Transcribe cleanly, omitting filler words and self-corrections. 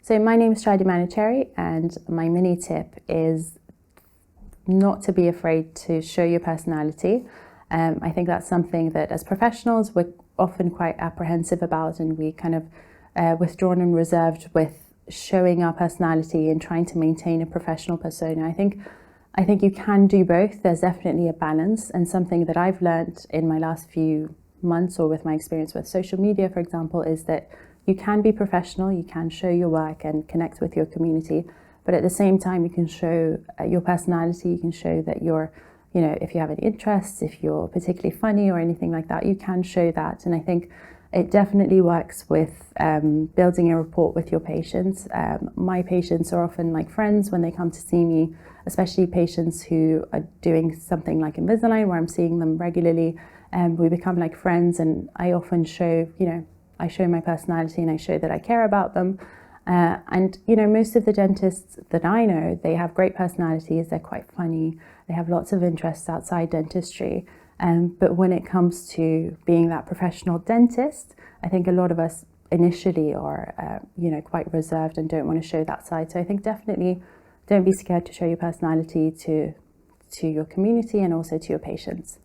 So my name is Shadi Manicherry, and my mini tip is not to be afraid to show your personality. I think that's something that as professionals we're often quite apprehensive about, and we kind of withdrawn and reserved with showing our personality and trying to maintain a professional persona. I think you can do both. There's definitely a balance, and something that I've learned in my last few months, or with my experience with social media, for example, is that you can be professional, you can show your work and connect with your community, but at the same time you can show your personality. You can show that you're, if you have any interests, if you're particularly funny or anything like that, you can show that. And I think it definitely works with building a rapport with your patients. My patients are often like friends when they come to see me, especially patients who are doing something like Invisalign, where I'm seeing them regularly, and we become like friends. And I often show, I show my personality and I show that I care about them. And most of the dentists that I know, they have great personalities, they're quite funny, they have lots of interests outside dentistry. But when it comes to being that professional dentist, I think a lot of us initially are, quite reserved and don't want to show that side. So I think definitely don't be scared to show your personality to your community and also to your patients.